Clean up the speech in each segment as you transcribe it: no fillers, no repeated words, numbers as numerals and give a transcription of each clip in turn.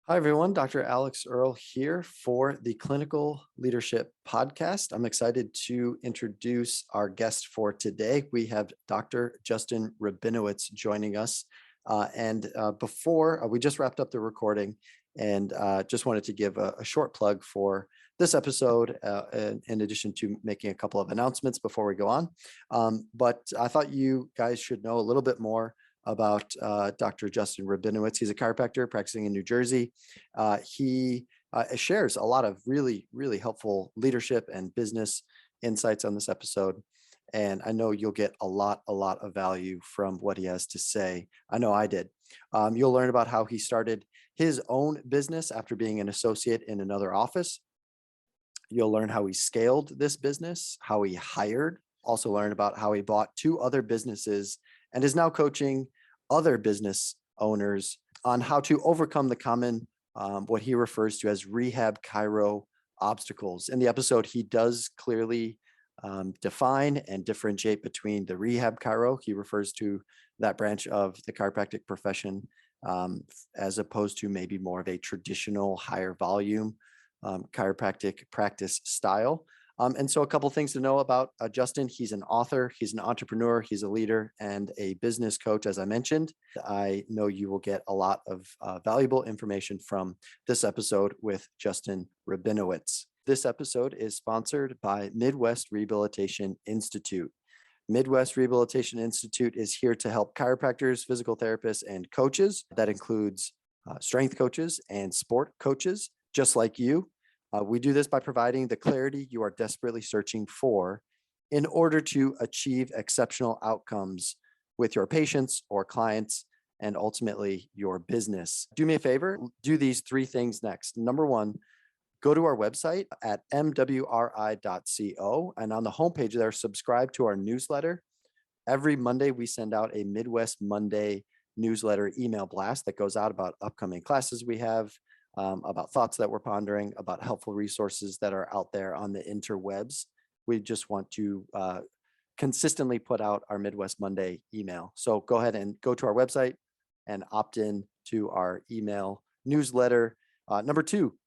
Hi, everyone. Dr. Alex Earl here for the Clinical Leadership Podcast. I'm excited to introduce our guest for today. We have Dr. Justin Rabinowitz joining us. Before we just wrapped up the recording and just wanted to give a short plug for this episode, in addition to making a couple of announcements before we go on. But I thought you guys should know a little bit more about Dr. Justin Rabinowitz. He's a chiropractor practicing in New Jersey. He shares a lot of really, really helpful leadership and business insights on this episode. And I know you'll get a lot of value from what he has to say. I know I did. You'll learn about how he started his own business after being an associate in another office. You'll learn how he scaled this business, how he hired, also learn about how he bought two other businesses and is now coaching other business owners on how to overcome the common, what he refers to as rehab chiro obstacles. In the episode, he does clearly define and differentiate between the rehab chiro. He refers to that branch of the chiropractic profession as opposed to maybe more of a traditional higher volume chiropractic practice style. And so a couple of things to know about Justin. He's an author, he's an entrepreneur, he's a leader and a business coach, as I mentioned. I know you will get a lot of valuable information from this episode with Justin Rabinowitz. This episode is sponsored by Midwest Rehabilitation Institute. Midwest Rehabilitation Institute is here to help chiropractors, physical therapists, and coaches. That includes strength coaches and sport coaches, just like you. We do this by providing the clarity you are desperately searching for in order to achieve exceptional outcomes with your patients or clients and ultimately your business. Do me a favor, do these three things next. Number one, go to our website at mwri.co, and on the homepage there, subscribe to our newsletter. Every Monday, we send out a Midwest Monday newsletter email blast that goes out about upcoming classes we have, about thoughts that we're pondering, about helpful resources that are out there on the interwebs. We just want to consistently put out our Midwest Monday email. So go ahead and go to our website and opt in to our email newsletter. Number two,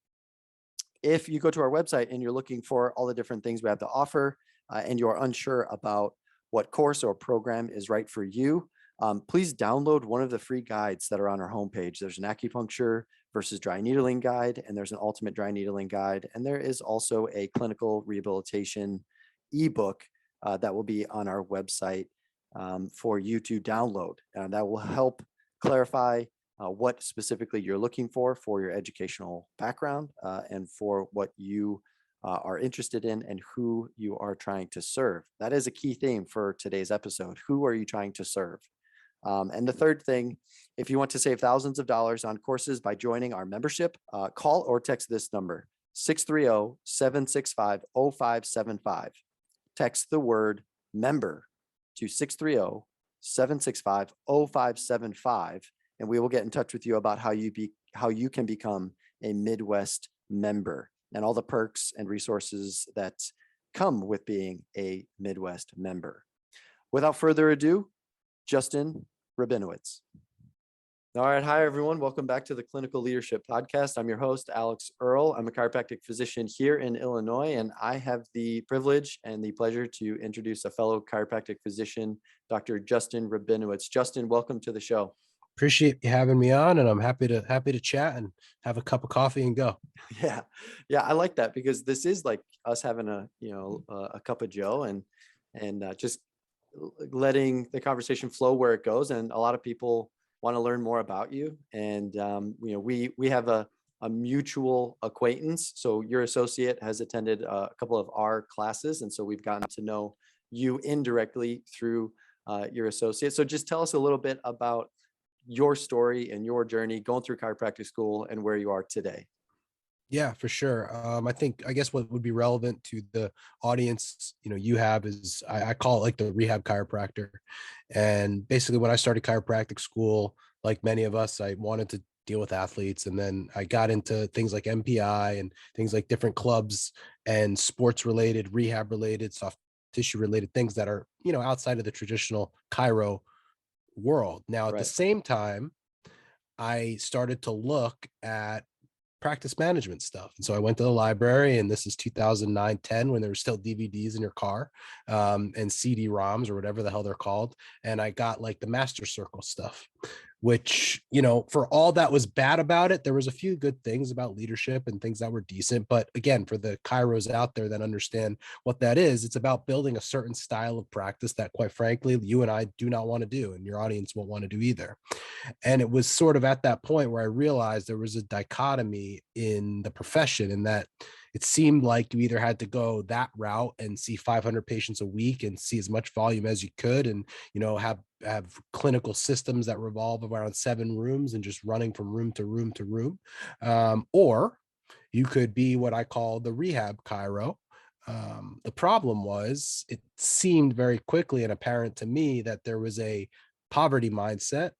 if you go to our website and you're looking for all the different things we have to offer and you're unsure about what course or program is right for you, please download one of the free guides that are on our homepage. There's an acupuncture versus dry needling guide, and there's an ultimate dry needling guide. And there is also a clinical rehabilitation ebook that will be on our website for you to download. And that will help clarify what specifically you're looking for your educational background and for what you are interested in and who you are trying to serve. That is a key theme for today's episode. Who are you trying to serve? And the third thing, if you want to save thousands of dollars on courses by joining our membership, call or text this number, 630-765-0575. Text the word member to 630-765-0575, and we will get in touch with you about how you can become a Midwest member and all the perks and resources that come with being a Midwest member. Without further ado, Justin Rabinowitz. All right. Hi, everyone. Welcome back to the Clinical Leadership Podcast. I'm your host, Alex Earl. I'm a chiropractic physician here in Illinois, and I have the privilege and the pleasure to introduce a fellow chiropractic physician, Dr. Justin Rabinowitz. Justin, welcome to the show. Appreciate you having me on, and I'm happy to chat and have a cup of coffee and go. Yeah. I like that because this is like us having a cup of Joe and just letting the conversation flow where it goes. And a lot of people want to learn more about you. And, we have a mutual acquaintance. So your associate has attended a couple of our classes. And so we've gotten to know you indirectly through your associate. So just tell us a little bit about your story and your journey going through chiropractic school and where you are today. Yeah, for sure. I guess what would be relevant to the audience, you have is I call it like the rehab chiropractor. And basically when I started chiropractic school, like many of us, I wanted to deal with athletes. And then I got into things like MPI and things like different clubs and sports related, rehab related, soft tissue related things that are, outside of the traditional chiro world. Now, at the same time, I started to look at practice management stuff. And so I went to the library, and this is 2009, 10, when there were still DVDs in your car, and CD-ROMs or whatever the hell they're called. And I got like the Master Circle stuff, which, for all that was bad about it, there was a few good things about leadership and things that were decent. But again, for the chiros out there that understand what that is, it's about building a certain style of practice that, quite frankly, you and I do not want to do, and your audience won't want to do either. And it was sort of at that point where I realized there was a dichotomy in the profession, in that it seemed like you either had to go that route and see 500 patients a week and see as much volume as you could, and have clinical systems that revolve around 7 rooms and just running from room to room to room, or you could be what I call the rehab chiro. The problem was, it seemed very quickly and apparent to me that there was a poverty mindset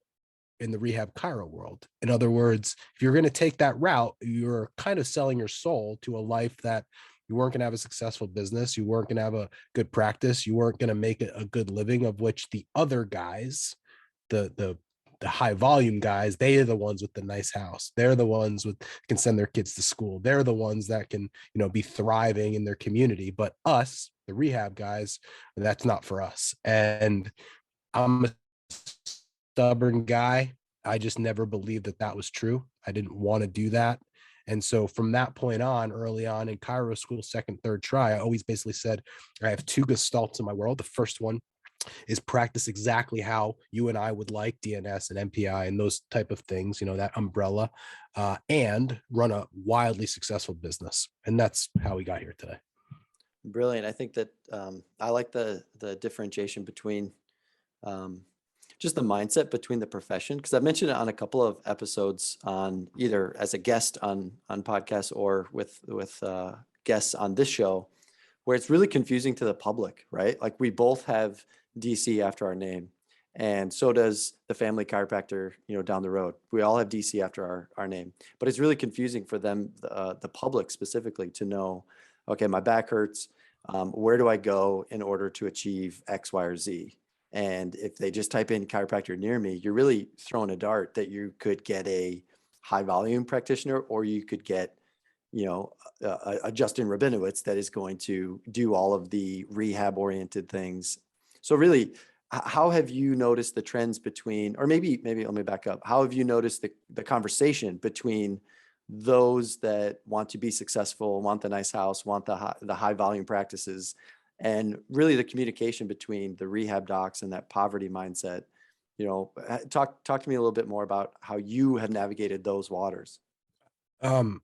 in the rehab chiro world. In other words, if you're going to take that route, you're kind of selling your soul to a life that you weren't going to have a successful business, you weren't going to have a good practice, you weren't going to make a good living, of which the other guys, the high volume guys, they are the ones with the nice house. They're the ones with can send their kids to school. They're the ones that can, be thriving in their community. But us, the rehab guys, that's not for us. And I'm a stubborn guy. I just never believed that that was true. I didn't want to do that. And so from that point on, early on in chiro school, second, third try, I always basically said, I have 2 gestalts in my world. The first one is practice exactly how you and I would like, DNS and MPI and those type of things, that umbrella, and run a wildly successful business. And that's how we got here today. Brilliant. I think that I like the differentiation between just the mindset between the profession, because I've mentioned it on a couple of episodes, on either as a guest on podcasts or with guests on this show, where it's really confusing to the public, right? Like, we both have DC after our name, and so does the family chiropractor, down the road. We all have DC after our name, but it's really confusing for them, the public specifically, to know, okay, my back hurts. Where do I go in order to achieve X, Y, or Z? And if they just type in chiropractor near me, you're really throwing a dart that you could get a high volume practitioner, or you could get, a Justin Rabinowitz that is going to do all of the rehab oriented things. So really, how have you noticed the trends between, or maybe let me back up. How have you noticed the conversation between those that want to be successful, want the nice house, want the high volume practices, and really the communication between the rehab docs and that poverty mindset? Talk to me a little bit more about how you have navigated those waters. Our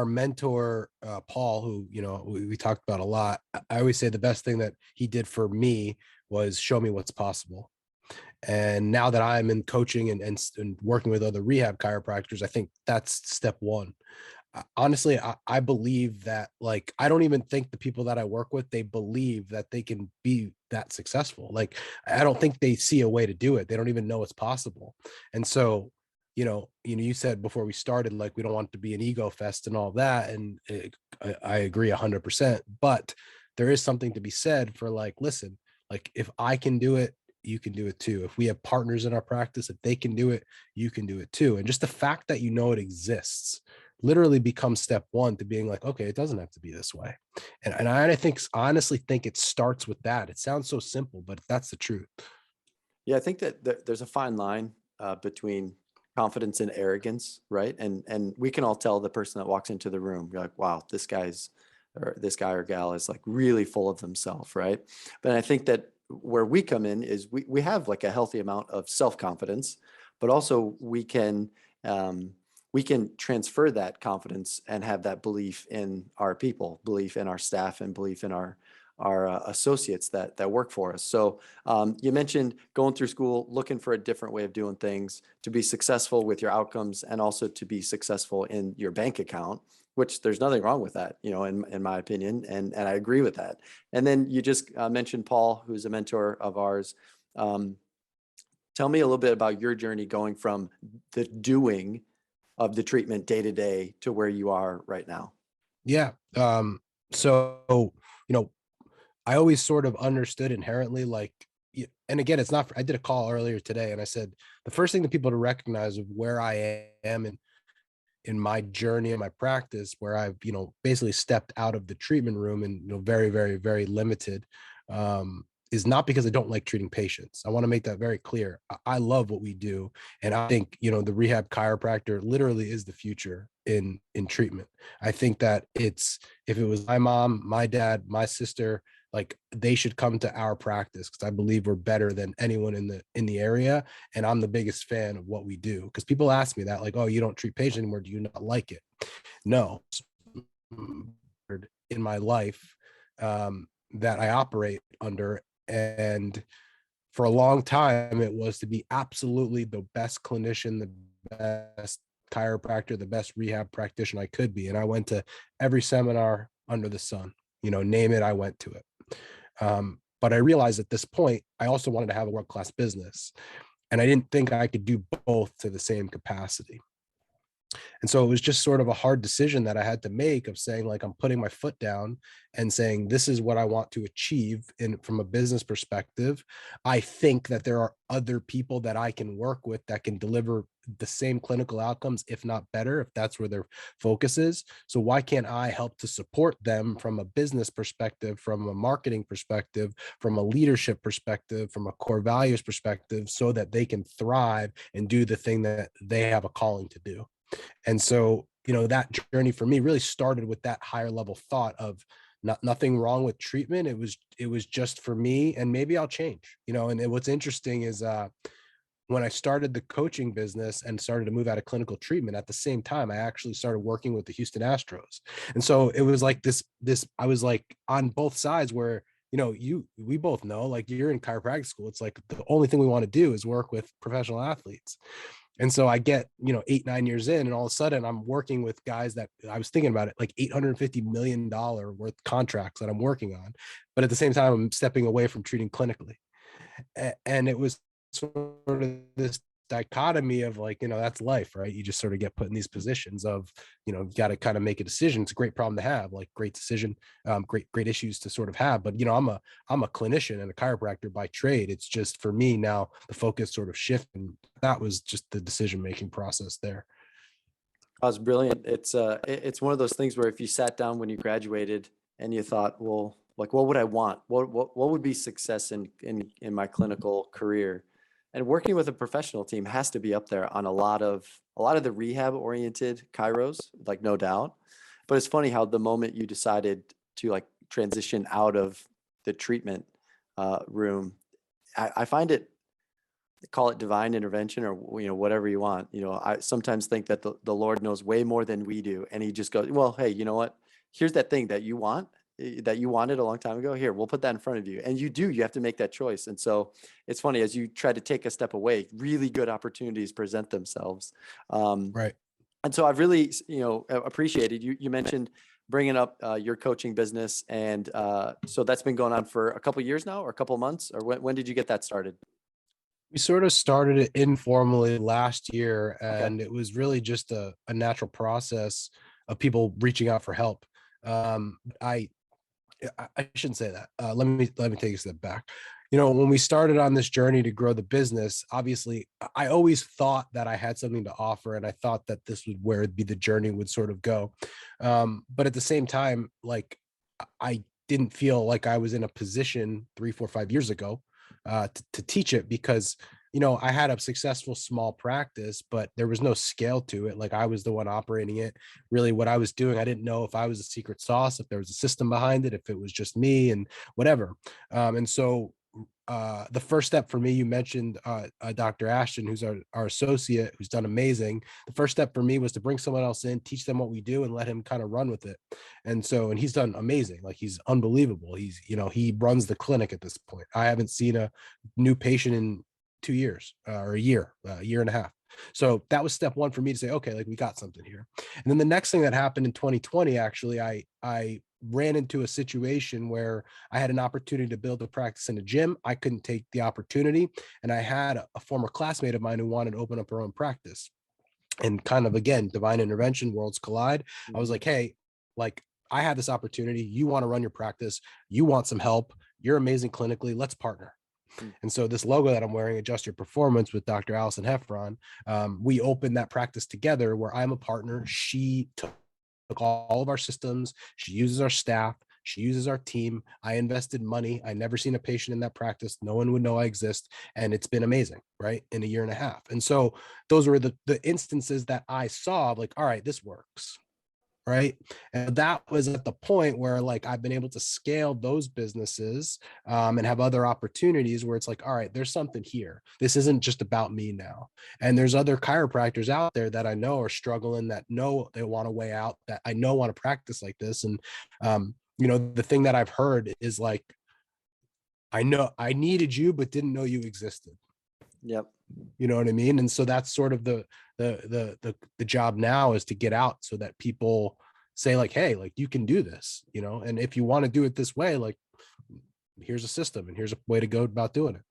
mentor, Paul, who, we talked about a lot. I always say the best thing that he did for me was show me what's possible. And now that I'm in coaching and working with other rehab chiropractors, I think that's step one. Honestly, I believe that, like, I don't even think the people that I work with, they believe that they can be that successful. Like, I don't think they see a way to do it. They don't even know it's possible. And so, you said before we started, like, we don't want it to be an ego fest and all that. And I agree 100%, but there is something to be said for, like, listen, like, if I can do it, you can do it too. If we have partners in our practice, if they can do it, you can do it too. And just the fact that it exists literally becomes step one to being like, okay, it doesn't have to be this way. And I honestly think it starts with that. It sounds so simple, but that's the truth. Yeah, I think that there's a fine line between confidence and arrogance, right? And we can all tell the person that walks into the room, you're like, wow, this guy or gal is like really full of themselves, right? But I think that where we come in is we have like a healthy amount of self-confidence, but also we can transfer that confidence and have that belief in our people, belief in our staff, and belief in our associates that work for us. So you mentioned going through school, looking for a different way of doing things to be successful with your outcomes, and also to be successful in your bank account, which there's nothing wrong with that, in my opinion. And I agree with that. And then you just mentioned Paul, who's a mentor of ours. Tell me a little bit about your journey going from the doing of the treatment day to day to where you are right now. Yeah. So, I always sort of understood inherently, like, and again, it's not, I did a call earlier today and I said, the first thing that people to recognize of where I am in my journey and my practice, where I've, basically stepped out of the treatment room and, very, very, very limited, is not because I don't like treating patients. I want to make that very clear. I love what we do. And I think, the rehab chiropractor literally is the future in treatment. I think that if it was my mom, my dad, my sister, like they should come to our practice because I believe we're better than anyone in the area. And I'm the biggest fan of what we do. Because people ask me that, like, oh, you don't treat patients anymore. Do you not like it? No. In my life, that I operate under. And for a long time, it was to be absolutely the best clinician, the best chiropractor, the best rehab practitioner I could be. And I went to every seminar under the sun, name it, I went to it. But I realized at this point, I also wanted to have a world-class business. And I didn't think I could do both to the same capacity. And so it was just sort of a hard decision that I had to make of saying, like, I'm putting my foot down and saying, this is what I want to achieve from a business perspective. I think that there are other people that I can work with that can deliver the same clinical outcomes, if not better, if that's where their focus is. So why can't I help to support them from a business perspective, from a marketing perspective, from a leadership perspective, from a core values perspective, so that they can thrive and do the thing that they have a calling to do. And so, that journey for me really started with that higher level thought of nothing wrong with treatment. It was just for me, and maybe I'll change, and what's interesting is, when I started the coaching business and started to move out of clinical treatment, at the same time, I actually started working with the Houston Astros. And so it was like I was like on both sides where, we both know, like, you're in chiropractic school. It's like the only thing we want to do is work with professional athletes. And so I get, 8-9 years in, and all of a sudden I'm working with guys that I was thinking about it, like $850 million worth contracts that I'm working on. But at the same time, I'm stepping away from treating clinically. And it was sort of this dichotomy of, like, that's life, right? You just sort of get put in these positions of, you got to kind of make a decision. It's a great problem to have, like, great decision, great issues to sort of have. But, I'm a clinician and a chiropractor by trade. It's just, for me now, the focus sort of shifted. And that was just the decision-making process there. That was brilliant. It's one of those things where if you sat down when you graduated and you thought, well, like, what would I want? What would be success in my clinical career? And working with a professional team has to be up there on a lot of the rehab oriented chiros, like, no doubt. But it's funny how the moment you decided to, like, transition out of the treatment room, I find it, call it divine intervention or whatever you want. I sometimes think that the Lord knows way more than we do, and he just goes, well, hey, you know what, here's that thing that you wanted a long time ago. Here, we'll put that in front of you. And you have to make that choice. And so it's funny, as you try to take a step away, really good opportunities present themselves. Right. And so I've really appreciated you mentioned bringing up your coaching business, and so that's been going on for a couple years now, or a couple months, or when did you get that started? We sort of started it informally last year, Okay. and it was really just a natural process of people reaching out for help. I shouldn't say that. Let me take a step back. When we started on this journey to grow the business, obviously, I always thought that I had something to offer, and I thought that this was where the journey would sort of go. But at the same time, like, I didn't feel like I was in a position 3, 4, 5 years ago to teach it, because I had a successful small practice, but there was no scale to it. Like, I was the one operating it. Really, what I was doing, I didn't know if I was a secret sauce, if there was a system behind it, if it was just me and whatever. And so the first step for me, you mentioned Dr. Ashton, who's our associate, who's done amazing. The first step for me was to bring someone else in, teach them what we do, and let him kind of run with it. And he's done amazing. Like, he's unbelievable. He runs the clinic at this point. I haven't seen a new patient in 2 years or a year and a half. So that was step one for me to say, okay, like, we got something here. And then the next thing that happened in 2020, actually, I ran into a situation where I had an opportunity to build a practice in a gym. I couldn't take the opportunity. And I had a former classmate of mine who wanted to open up her own practice. And kind of, again, divine intervention, worlds collide. I was Mhm. like, hey, like, I had this opportunity. You want to run your practice. You want some help. You're amazing clinically. Let's partner. Mm. And so this logo that I'm wearing, Adjust Your Performance with Dr. Allison Heffron, we opened that practice together where I'm a partner. She took all of our systems. She uses our staff. She uses our team. I invested money. I never seen a patient in that practice. No one would know I exist. And it's been amazing, right? In a year and a half. And so those were the instances that I saw of like, all right, this works. Right. And that was at the point where like I've been able to scale those businesses and have other opportunities where it's like, all right, there's something here. This isn't just about me now. And there's other chiropractors out there that I know are struggling, that know they want a way out, that I know want to practice like this. And, the thing that I've heard is like, I know I needed you, but didn't know you existed. Yep. You know what I mean? And so that's sort of the job now, is to get out so that people say like, hey, like you can do this, and if you want to do it this way, like here's a system and here's a way to go about doing it.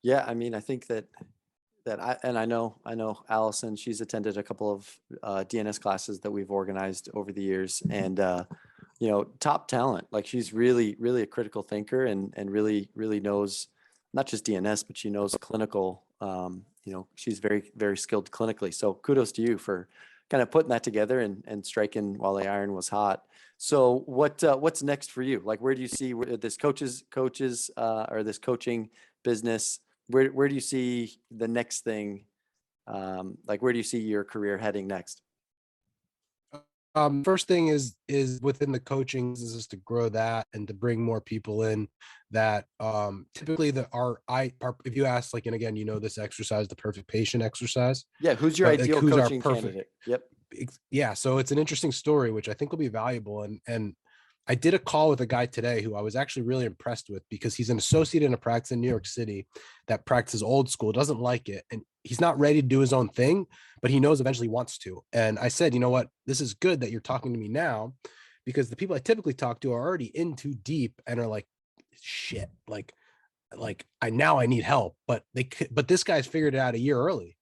Yeah. I mean, I think that I know Allison, she's attended a couple of DNS classes that we've organized over the years, and top talent. Like she's really, really a critical thinker, and really, really knows not just DNS, but she knows clinical. She's very, very skilled clinically. So kudos to you for kind of putting that together and striking while the iron was hot. So what's next for you? Like, where do you see this coaches or this coaching business? Where do you see the next thing? Like, where do you see your career heading next? First thing is within the coaching is to grow that and to bring more people in that typically if you ask, like, and again, this exercise, the perfect patient exercise. Yeah, who's your Like, ideal who's our coaching perfect candidate? Yep. Yeah, so it's an interesting story, which I think will be valuable. And I did a call with a guy today who I was actually really impressed with, because he's an associate in a practice in New York City that practices old school, doesn't like it. And he's not ready to do his own thing, but he knows eventually wants to. And I said, you know what, this is good that you're talking to me now, because the people I typically talk to are already in too deep and are like, shit, like I need help, but this guy's figured it out a year early.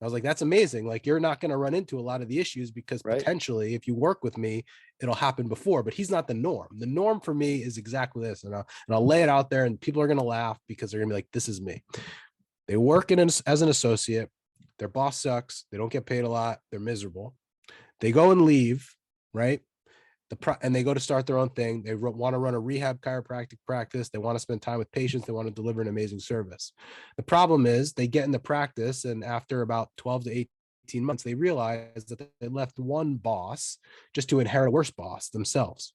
I was like, that's amazing. Like, you're not going to run into a lot of the issues, because Right. potentially if you work with me, it'll happen before, but he's not the norm. The norm for me is exactly this. And I'll lay it out there, and people are going to laugh, because they're going to be like, this is me. They work as an associate. Their boss sucks. They don't get paid a lot. They're miserable. They go and leave, right? And they go to start their own thing. They want to run a rehab chiropractic practice. They want to spend time with patients. They want to deliver an amazing service. The problem is they get in the practice, and after about 12 to 18 months, they realize that they left one boss just to inherit a worse boss themselves.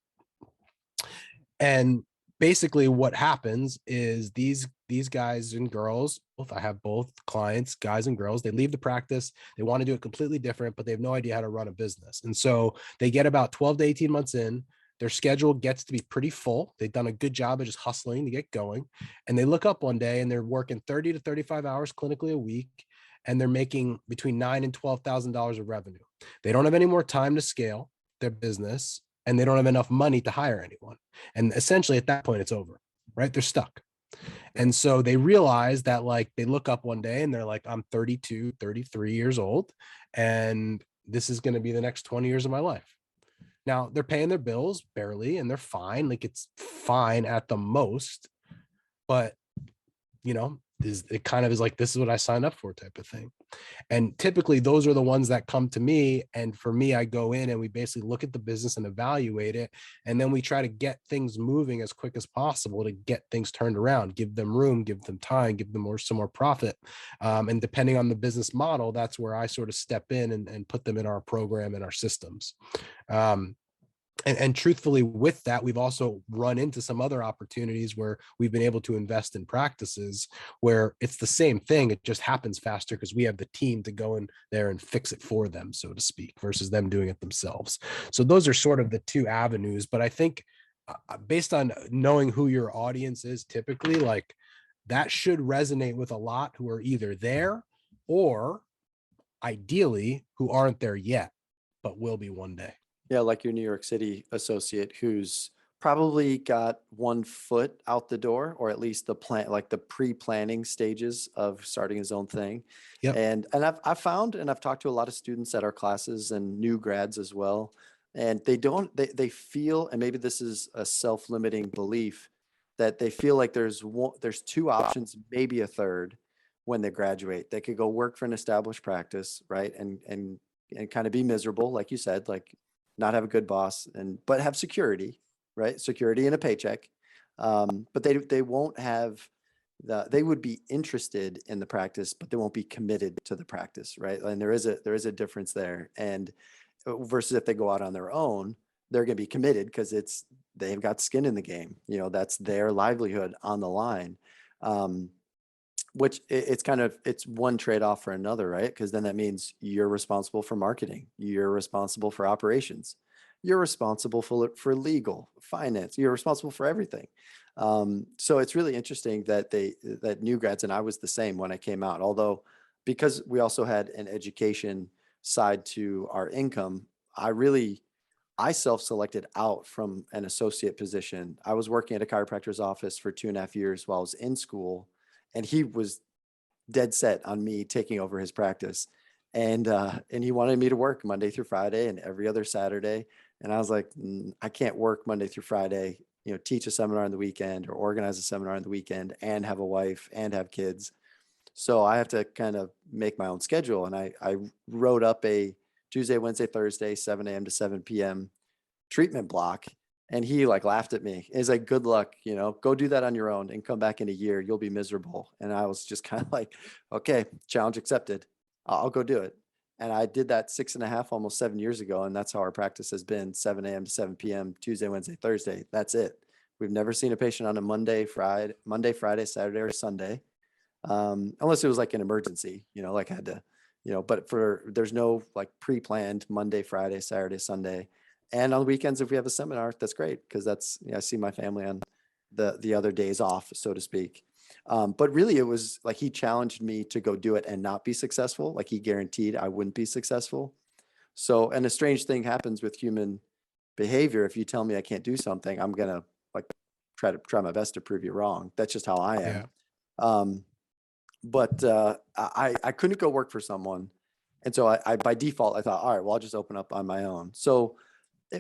And basically what happens is these guys and girls, I have both clients, guys and girls, they leave the practice, they want to do it completely different, but they have no idea how to run a business. And so they get about 12 to 18 months in, their schedule gets to be pretty full. They've done a good job of just hustling to get going. And they look up one day and they're working 30 to 35 hours clinically a week, and they're making between $9,000 and $12,000 of revenue. They don't have any more time to scale their business, and they don't have enough money to hire anyone. And essentially at that point, it's over, right? They're stuck. And so they realize that, like, they look up one day and they're like, I'm 32, 33 years old, and this is going to be the next 20 years of my life. Now they're paying their bills barely, and they're fine. Like, it's fine at the most, but it kind of is like, this is what I signed up for type of thing. And typically those are the ones that come to me. And for me, I go in and we basically look at the business and evaluate it. And then we try to get things moving as quick as possible to get things turned around, give them room, give them time, give them some more profit. And depending on the business model, that's where I sort of step in and put them in our program and our systems. And truthfully, with that, we've also run into some other opportunities where we've been able to invest in practices where it's the same thing. It just happens faster because we have the team to go in there and fix it for them, so to speak, versus them doing it themselves. So those are sort of the two avenues. But I think based on knowing who your audience is, typically, like, that should resonate with a lot who are either there or ideally who aren't there yet, but will be one day. Yeah, like your New York City associate who's probably got one foot out the door, or at least the plan, like the pre-planning stages of starting his own thing. Yep. And I've found, and I've talked to a lot of students at our classes and new grads as well, and they feel, and maybe this is a self-limiting belief, that they feel like there's two options, maybe a third when they graduate. They could go work for an established practice, right? And kind of be miserable, like you said, like not have a good boss but have security, right? Security and a paycheck. But they won't have they would be interested in the practice, but they won't be committed to the practice, right? And there is a difference there. And versus if they go out on their own, they're going to be committed because they've got skin in the game. That's their livelihood on the line. Which it's one trade-off for another, right? Because then that means you're responsible for marketing, you're responsible for operations, you're responsible for legal, finance, you're responsible for everything. So it's really interesting that new grads, and I was the same when I came out, although because we also had an education side to our income, I self-selected out from an associate position. I was working at a chiropractor's office for 2.5 years while I was in school, and he was dead set on me taking over his practice. And he wanted me to work Monday through Friday and every other Saturday. And I was like, I can't work Monday through Friday, teach a seminar on the weekend or organize a seminar on the weekend and have a wife and have kids. So I have to kind of make my own schedule. And I wrote up a Tuesday, Wednesday, Thursday, 7 a.m. to 7 p.m. treatment block. And he like laughed at me. He's like, good luck, go do that on your own and come back in a year. You'll be miserable. And I was just kind of like, okay, challenge accepted. I'll go do it. And I did that 6.5, almost 7 years ago. And that's how our practice has been: 7 a.m. to 7 p.m., Tuesday, Wednesday, Thursday. That's it. We've never seen a patient on a Monday, Friday, Saturday, or Sunday. Unless it was like an emergency, like I had to, but there's no like pre-planned Monday, Friday, Saturday, Sunday. And on the weekends, if we have a seminar, that's great. Cause I see my family on the other days off, so to speak. But really it was like, he challenged me to go do it and not be successful. Like he guaranteed I wouldn't be successful. So, and a strange thing happens with human behavior. If you tell me I can't do something, I'm going to like try my best to prove you wrong. That's just how I am. Yeah. But I couldn't go work for someone. And so I by default, I thought, all right, well, I'll just open up on my own. So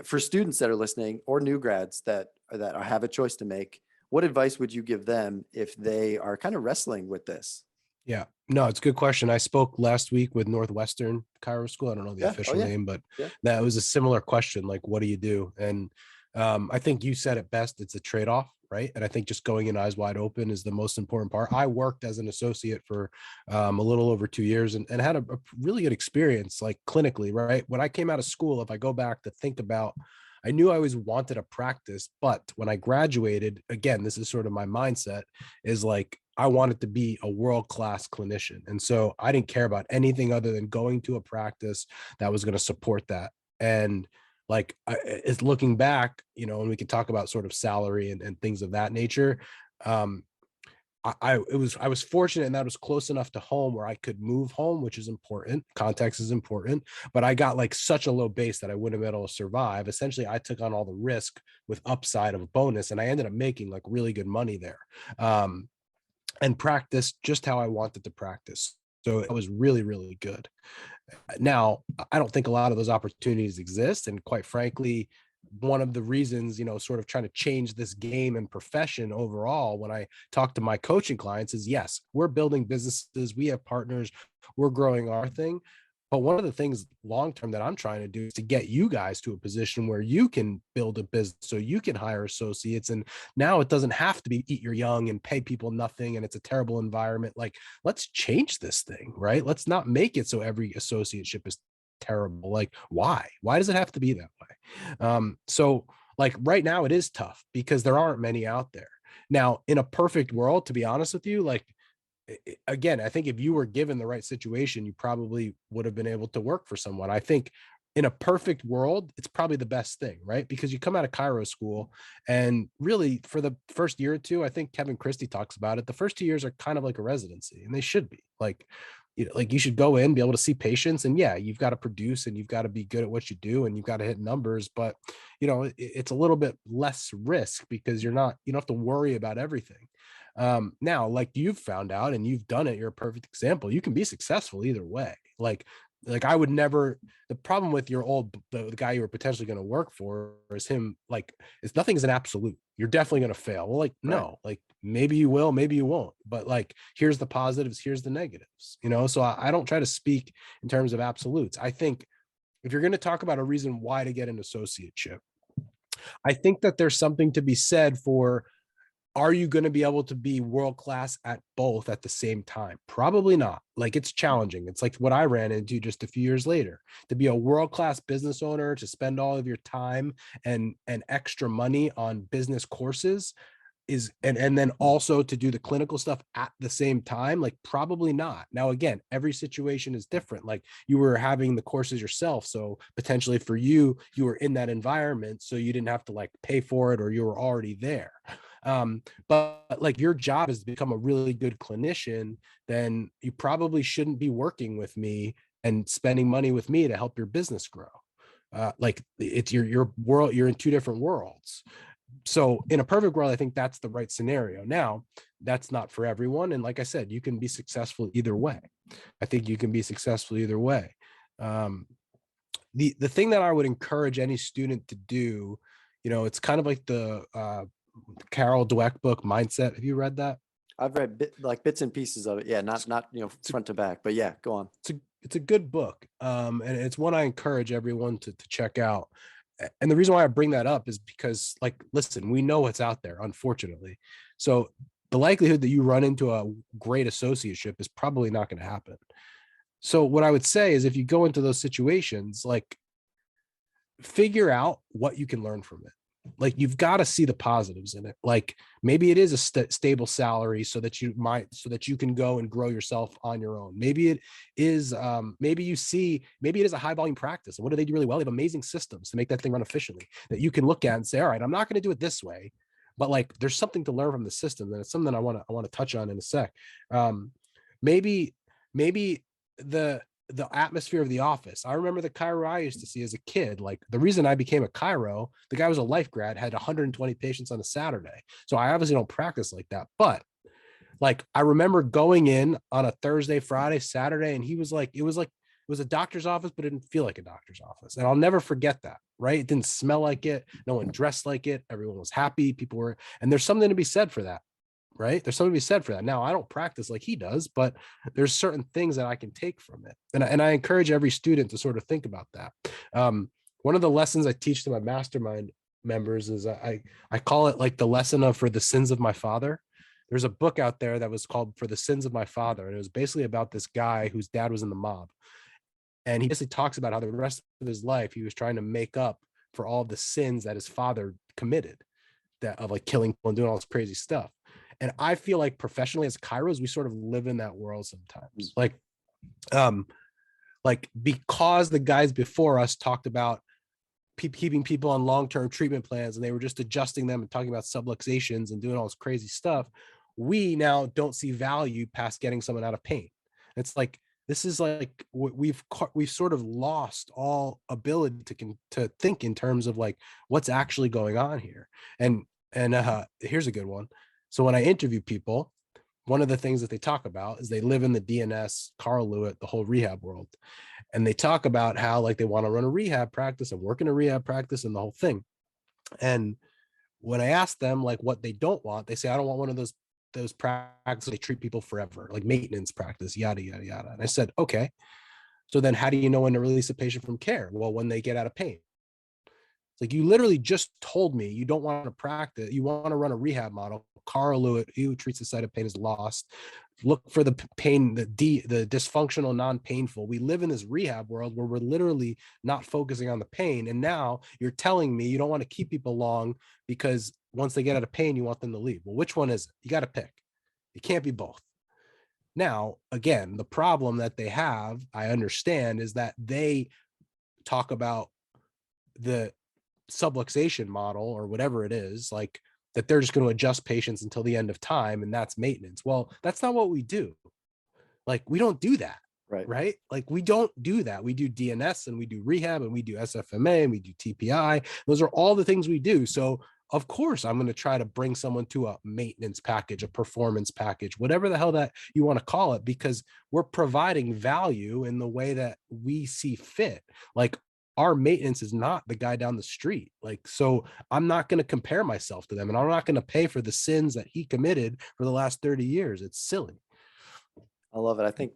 for students that are listening or new grads that have a choice to make, what advice would you give them if they are kind of wrestling with this? Yeah, no, it's a good question. I spoke last week with Northwestern Chiro School. I don't know the Yeah. Oh official yeah. name, but Yeah. that was a similar question. Like, what do you do? And I think you said it best. It's a trade-off, right? And I think just going in eyes wide open is the most important part. I worked as an associate for a little over 2 years and had a really good experience, like clinically, right? When I came out of school, if I go back to think about, I knew I always wanted a practice, but when I graduated, again, this is sort of my mindset, is like, I wanted to be a world-class clinician. And so I didn't care about anything other than going to a practice that was going to support that. And like, it's looking back, and we can talk about sort of salary and things of that nature. I was fortunate in that it was close enough to home where I could move home, which is important. Context is important, but I got like such a low base that I wouldn't have been able to survive. Essentially, I took on all the risk with upside of a bonus, and I ended up making like really good money there. And practice just how I wanted to practice. So it was really, really good. Now, I don't think a lot of those opportunities exist. And quite frankly, one of the reasons, sort of trying to change this game and profession overall, when I talk to my coaching clients, is yes, we're building businesses, we have partners, we're growing our thing. But one of the things long term that I'm trying to do is to get you guys to a position where you can build a business so you can hire associates. And now it doesn't have to be eat your young and pay people nothing. And it's a terrible environment. Like, let's change this thing, right? Let's not make it so every associateship is terrible. Like, why does it have to be that way? So like right now it is tough because there aren't many out there. Now, in a perfect world, to be honest with you, like, again, I think if you were given the right situation, you probably would have been able to work for someone. I think in a perfect world, it's probably the best thing, right? Because you come out of Chiro school and really for the first year or two, I think Kevin Christie talks about it. The first 2 years are kind of like a residency, and they should be like, like you should go in, be able to see patients, and yeah, you've got to produce and you've got to be good at what you do and you've got to hit numbers, but it's a little bit less risk because you don't have to worry about everything. Now, like you've found out and you've done it, you're a perfect example. You can be successful either way. Like Like I would never, the problem with your the guy you were potentially going to work for is him, like, it's nothing is an absolute. You're definitely going to fail. Well, like, Right. no, like maybe you will, maybe you won't, but like, here's the positives, here's the negatives, So I don't try to speak in terms of absolutes. I think if you're going to talk about a reason why to get an associateship, I think that there's something to be said for, are you going to be able to be world class at both at the same time? Probably not. Like it's challenging. It's like what I ran into just a few years later. To be a world class business owner, to spend all of your time and extra money on business courses is, and then also to do the clinical stuff at the same time, like probably not. Now again, every situation is different. Like you were having the courses yourself, so potentially for you, you were in that environment, so you didn't have to like pay for it, or you were already there. But like your job is to become a really good clinician, then you probably shouldn't be working with me and spending money with me to help your business grow. Like it's your world, you're in two different worlds. So in a perfect world, I think that's the right scenario. Now, that's not for everyone. And like I said, you can be successful either way. I think you can be successful either way. The thing that I would encourage any student to do, it's kind of like the Carol Dweck book, Mindset. Have you read that? I've read bits and pieces of it. Yeah, not front to back, but yeah, go on. It's a good book, and it's one I encourage everyone to check out. And the reason why I bring that up is because, like, listen, we know what's out there, unfortunately. So the likelihood that you run into a great associateship is probably not going to happen. So what I would say is, if you go into those situations, like, figure out what you can learn from it. Like, you've got to see the positives in it. Like, maybe it is a stable salary so that you can go and grow yourself on your own. Maybe it is, maybe it is a high volume practice. And what do they do really well? They have amazing systems to make that thing run efficiently that you can look at and say, all right, I'm not going to do it this way, but like, there's something to learn from the system. And it's something I want to touch on in a sec. Maybe the atmosphere of the office. I remember the chiro I used to see as a kid. Like, the reason I became a chiro, the guy was a life grad, had 120 patients on a Saturday. So I obviously don't practice like that. But like, I remember going in on a Thursday, Friday, Saturday, and he was like, it was a doctor's office, but it didn't feel like a doctor's office. And I'll never forget that, right? It didn't smell like it. No one dressed like it. Everyone was happy. People were, and there's something to be said for that. Right. There's something to be said for that. Now, I don't practice like he does, but there's certain things that I can take from it. And I encourage every student to sort of think about that. One of the lessons I teach to my mastermind members is I call it like the lesson of For the Sins of My Father. There's a book out there that was called For the Sins of My Father. And it was basically about this guy whose dad was in the mob. And he basically talks about how the rest of his life, he was trying to make up for all the sins that his father committed, that of like killing people and doing all this crazy stuff. And I feel like professionally as chiros, we sort of live in that world sometimes. Like because the guys before us talked about keeping people on long-term treatment plans, and they were just adjusting them and talking about subluxations and doing all this crazy stuff, we now don't see value past getting someone out of pain. It's like, this is like, we've sort of lost all ability to think in terms of like what's actually going on here. And here's a good one. So when I interview people, one of the things that they talk about is they live in the DNS, Carl Lewitt, the whole rehab world. And they talk about how like they want to run a rehab practice and work in a rehab practice and the whole thing. And when I ask them like what they don't want, they say, I don't want one of those practices they treat people forever, like maintenance practice, yada, yada, yada. And I said, okay, so then how do you know when to release a patient from care? Well, when they get out of pain. It's like, you literally just told me you don't want to practice, you want to run a rehab model. Carl Lewitt, who treats the site of pain, is lost. Look for the pain, the dysfunctional, non-painful. We live in this rehab world where we're literally not focusing on the pain. And now you're telling me you don't want to keep people long because once they get out of pain, you want them to leave. Well, which one is it? You got to pick. It can't be both. Now, again, the problem that they have, I understand, is that they talk about the subluxation model or whatever it is, like that they're just going to adjust patients until the end of time, and that's maintenance. Well, that's not what we do. Like, we don't do that. Right. Like, we don't do that. We do DNS and we do rehab and we do SFMA and we do TPI. Those are all the things we do. So of course I'm going to try to bring someone to a maintenance package, a performance package, whatever the hell that you want to call it, because we're providing value in the way that we see fit. Like, our maintenance is not the guy down the street. Like, so I'm not going to compare myself to them, and I'm not going to pay for the sins that he committed for the last 30 years. It's silly. I love it. I think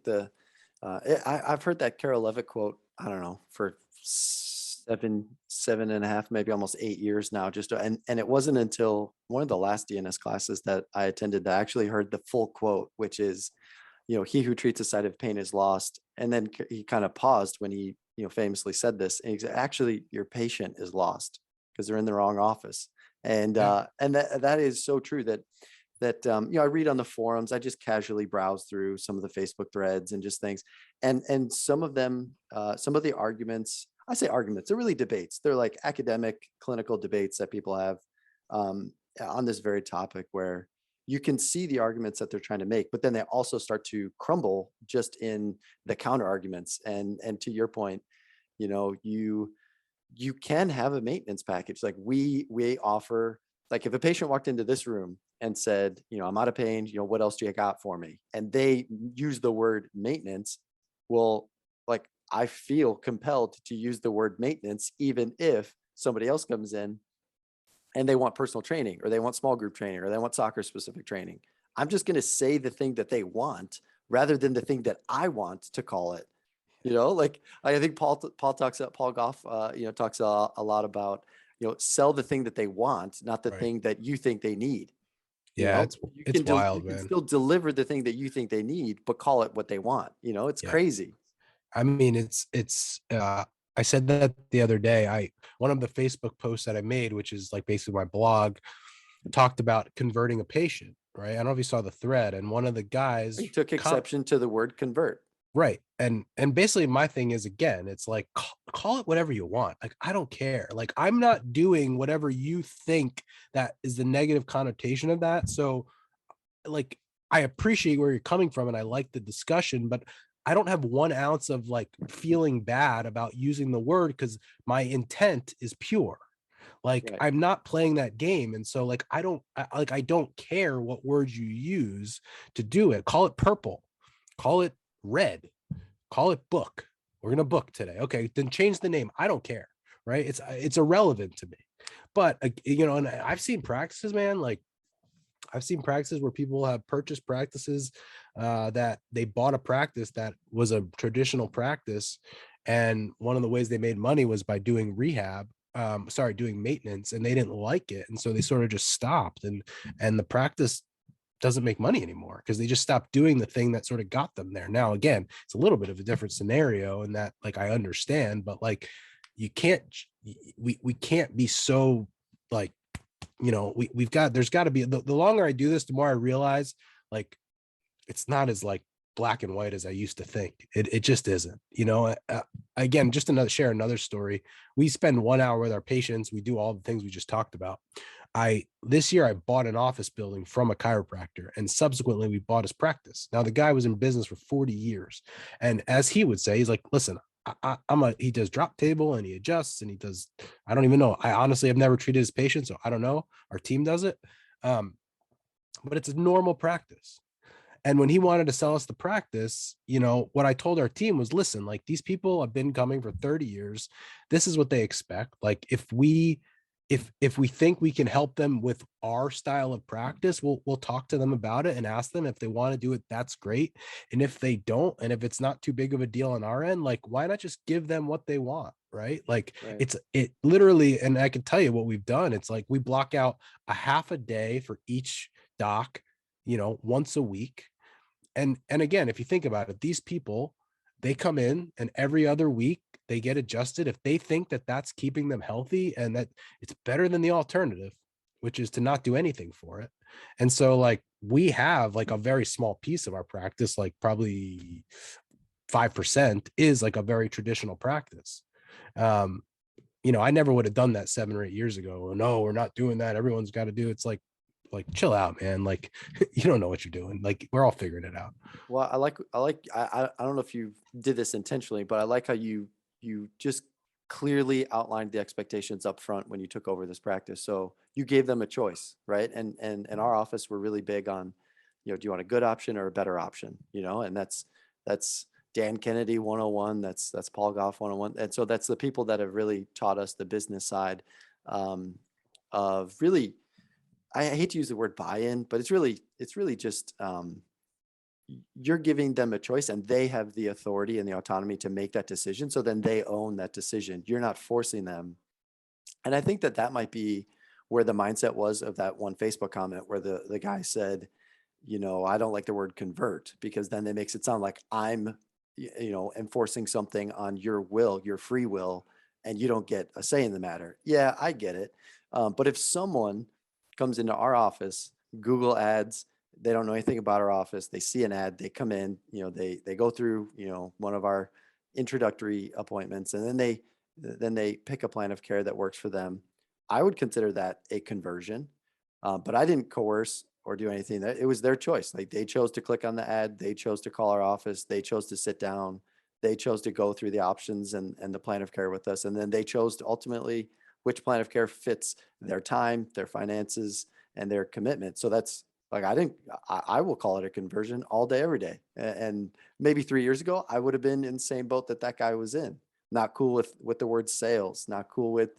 I've heard that Carol Levitt quote, I don't know, for 7.5, maybe almost 8 years now. And it wasn't until one of the last DNS classes that I attended that I actually heard the full quote, which is, he who treats a site of pain is lost. And then he kind of paused when he, famously said this. And he said, actually, your patient is lost because they're in the wrong office. And Yeah. That is so true that I read on the forums. I just casually browse through some of the Facebook threads and just things, and some of them, some of the arguments. I say arguments. They're really debates. They're like academic, clinical debates that people have on this very topic, where you can see the arguments that they're trying to make, but then they also start to crumble just in the counter arguments. And to your point, you can have a maintenance package. Like we offer, like if a patient walked into this room and said, I'm out of pain, what else do you got for me? And they use the word maintenance. Well, like I feel compelled to use the word maintenance, even if somebody else comes in and they want personal training, or they want small group training, or they want soccer specific training. I'm just going to say the thing that they want rather than the thing that I want to call it. Like I think Paul Goff, talks a lot about, sell the thing that they want, not the Right. thing that you think they need. Yeah. It's You wild, can man. still deliver the thing that you think they need, but call it what they want. It's Yeah. crazy. I mean, I said that the other day. One of the Facebook posts that I made, which is like basically my blog, talked about converting a patient, right? I don't know if you saw the thread, and one of the guys You took exception to the word convert. right. And basically my thing is, again, it's like, call it whatever you want. Like, I don't care. Like, I'm not doing whatever you think that is the negative connotation of that. So like, I appreciate where you're coming from and I like the discussion, but I don't have 1 ounce of like feeling bad about using the word, because my intent is pure. Like, Right. I'm not playing that game. And so like, I don't care what words you use to do it. Call it purple, call it red, call it book. We're going to book today. Okay. Then change the name. I don't care. Right. It's irrelevant to me. But and I've seen practices, man, like I've seen practices where people have purchased practices that they bought a practice that was a traditional practice. And one of the ways they made money was by doing doing maintenance, and they didn't like it. And so they sort of just stopped, and the practice doesn't make money anymore because they just stopped doing the thing that sort of got them there. Now, again, it's a little bit of a different scenario in that, like, I understand, but like, you can't, we can't be so like, there's got to be, the longer I do this, the more I realize like it's not as like black and white as I used to think. It just isn't, again, just share another story. We spend 1 hour with our patients. We do all the things we just talked about. This year I bought an office building from a chiropractor, and subsequently we bought his practice. Now the guy was in business for 40 years. And as he would say, he's like, listen, he does drop table and he adjusts and he does, I don't even know. I honestly have never treated his patients, so I don't know. Our team does it. But it's a normal practice. And when he wanted to sell us the practice, what I told our team was, listen, like, these people have been coming for 30 years. This is what they expect. Like, if we think we can help them with our style of practice, we'll talk to them about it and ask them if they want to do it. That's great. And if they don't, and if it's not too big of a deal on our end, like, why not just give them what they want? Right. Like, Right. it literally, and I can tell you what we've done. It's like, we block out a half a day for each doc, once a week. And again, if you think about it, these people, they come in and every other week they get adjusted. If they think that that's keeping them healthy and that it's better than the alternative, which is to not do anything for it. And so like, we have like a very small piece of our practice, like probably 5% is like a very traditional practice. I never would have done that 7 or 8 years ago. No, we're not doing that. Everyone's got to do. It's like chill out, man. Like, you don't know what you're doing. Like, we're all figuring it out. Well, I don't know if you did this intentionally, but I like how you just clearly outlined the expectations up front when you took over this practice. So you gave them a choice, right? And in our office, we're really big on, do you want a good option or a better option? And that's Dan Kennedy 101. That's Paul Goff 101. And so that's the people that have really taught us the business side um, of really, I hate to use the word buy-in, but it's really just you're giving them a choice and they have the authority and the autonomy to make that decision. So then they own that decision. You're not forcing them. And I think that might be where the mindset was of that one Facebook comment where the guy said, I don't like the word convert because then it makes it sound like I'm, enforcing something on your will, your free will, and you don't get a say in the matter. Yeah, I get it. But if someone comes into our office, Google ads, they don't know anything about our office, they see an ad, they come in, they go through, one of our introductory appointments, and then they pick a plan of care that works for them. I would consider that a conversion, but I didn't coerce or do anything. That it was their choice. Like they chose to click on the ad, they chose to call our office, they chose to sit down, they chose to go through the options and the plan of care with us, and then they chose to ultimately which plan of care fits their time, their finances, and their commitment. So that's like I will call it a conversion all day, every day. And maybe 3 years ago, I would have been in the same boat that guy was in. Not cool with the word sales, not cool with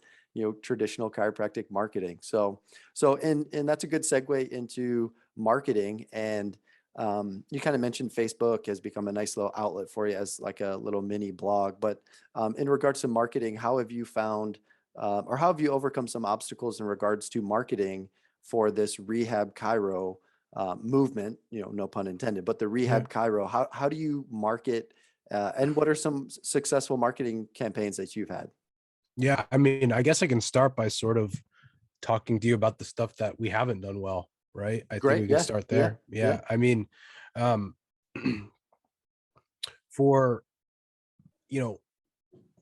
traditional chiropractic marketing. And that's a good segue into marketing. And you kind of mentioned Facebook has become a nice little outlet for you as like a little mini blog. But in regards to marketing, how have you found or how have you overcome some obstacles in regards to marketing for this rehab chiro movement? No pun intended, but the Yeah. rehab chiro. How do you market? And what are some successful marketing campaigns that you've had? Yeah. I mean, I guess I can start by sort of talking to you about the stuff that we haven't done well, right? I think Great. we can Yeah. start Yeah. there. Yeah. Yeah. I mean, um, for, you know,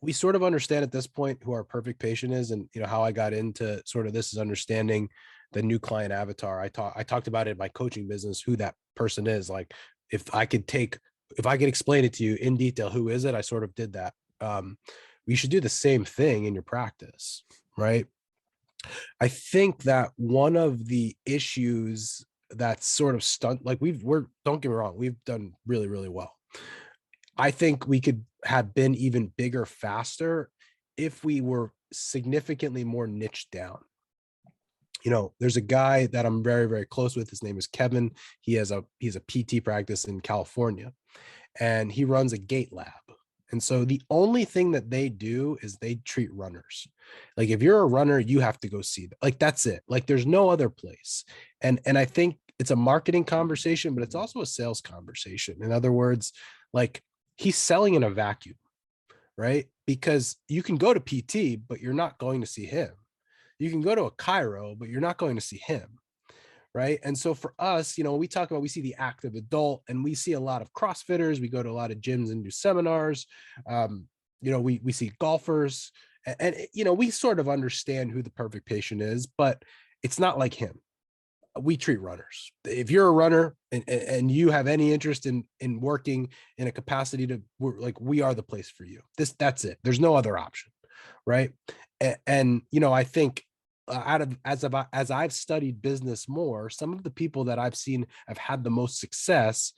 we sort of understand at this point who our perfect patient is. And, how I got into sort of this is understanding the new client avatar. I talked about it in my coaching business, who that person is. Like if I could explain it to you in detail, who is it? I sort of did that. You should do the same thing in your practice, right? I think that one of the issues that's sort of like don't get me wrong, we've done really, really well. I think we could have been even bigger faster if we were significantly more niched down. There's a guy that I'm very, very close with. His name is Kevin. He's a PT practice in California, and he runs a gait lab. And so the only thing that they do is they treat runners. Like if you're a runner, you have to go see them. Like that's it. Like there's no other place. And I think it's a marketing conversation, but it's also a sales conversation. In other words, like he's selling in a vacuum, right? Because you can go to PT, but you're not going to see him. You can go to a chiro, but you're not going to see him. Right. And so for us, we see the active adult and we see a lot of CrossFitters. We go to a lot of gyms and do seminars. We see golfers and we sort of understand who the perfect patient is, but it's not like him. We treat runners. If you're a runner and you have any interest in working in a capacity to work, like we are the place for you. That's it. There's no other option. Right. And I think as I've studied business more, some of the people that I've seen have had the most success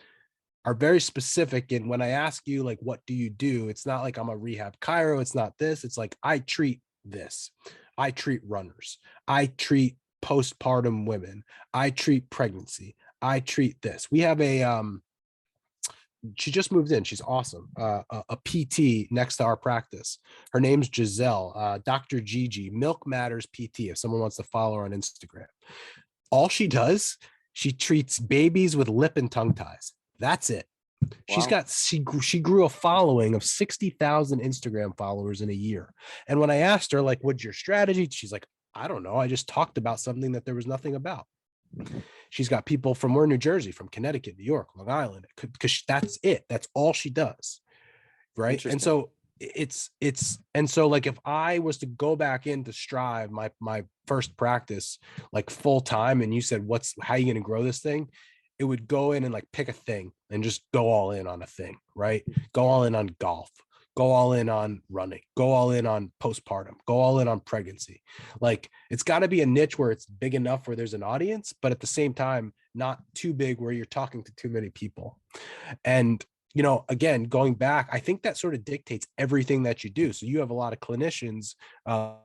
are very specific. And when I ask you, like, what do you do? It's not like I'm a rehab chiro. It's not this. It's like, I treat this. I treat runners. I treat postpartum women. I treat pregnancy. I treat this. We have she just moved in. She's awesome. A PT next to our practice. Her name's Giselle, Dr. Gigi, Milk Matters PT, if someone wants to follow her on Instagram. All she does, she treats babies with lip and tongue ties. That's it. Wow. She grew a following of 60,000 Instagram followers in a year. And when I asked her, like, what's your strategy? She's like, I don't know. I just talked about something that there was nothing about. She's got people from New Jersey, from Connecticut, New York, Long Island, because that's it. That's all she does. Right. And Interesting. so so like if I was to go back into Strive, my first practice, like full time, and you said, how are you going to grow this thing? It would go in and like pick a thing and just go all in on a thing, right? Go all in on golf, go all in on running, go all in on postpartum, go all in on pregnancy. Like it's got to be a niche where it's big enough where there's an audience, but at the same time, not too big where you're talking to too many people. And, again, going back, I think that sort of dictates everything that you do. So you have a lot of clinicians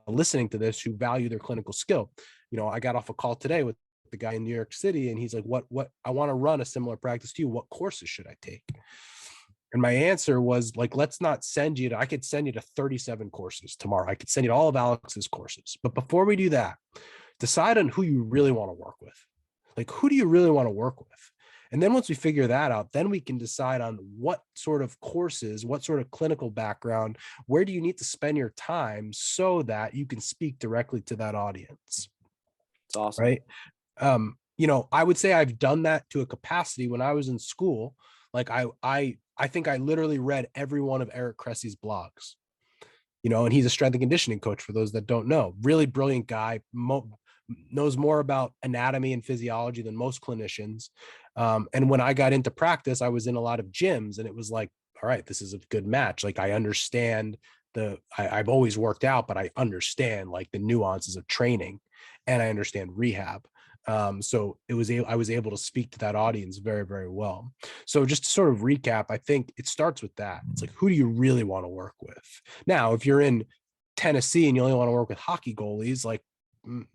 listening to this who value their clinical skill. I got off a call today with the guy in New York City, and he's like, what, I want to run a similar practice to you. What courses should I take? And my answer was like, let's not send you to, I could send you to 37 courses tomorrow. I could send you to all of Alex's courses. But before we do that, decide on who you really want to work with. Like, who do you really want to work with? And then once we figure that out, then we can decide on what sort of courses, what sort of clinical background, where do you need to spend your time so that you can speak directly to that audience. It's awesome. Right. I would say I've done that to a capacity when I was in school. Like I think I literally read every one of Eric Cressy's blogs, and he's a strength and conditioning coach for those that don't know. Really brilliant guy, knows more about anatomy and physiology than most clinicians. And when I got into practice, I was in a lot of gyms, and it was like, all right, this is a good match. Like I understand I've always worked out, but I understand like the nuances of training, and I understand rehab. So I was able to speak to that audience very, very well. So just to sort of recap, I think it starts with that. It's like, who do you really want to work with? Now, if you're in Tennessee and you only want to work with hockey goalies, like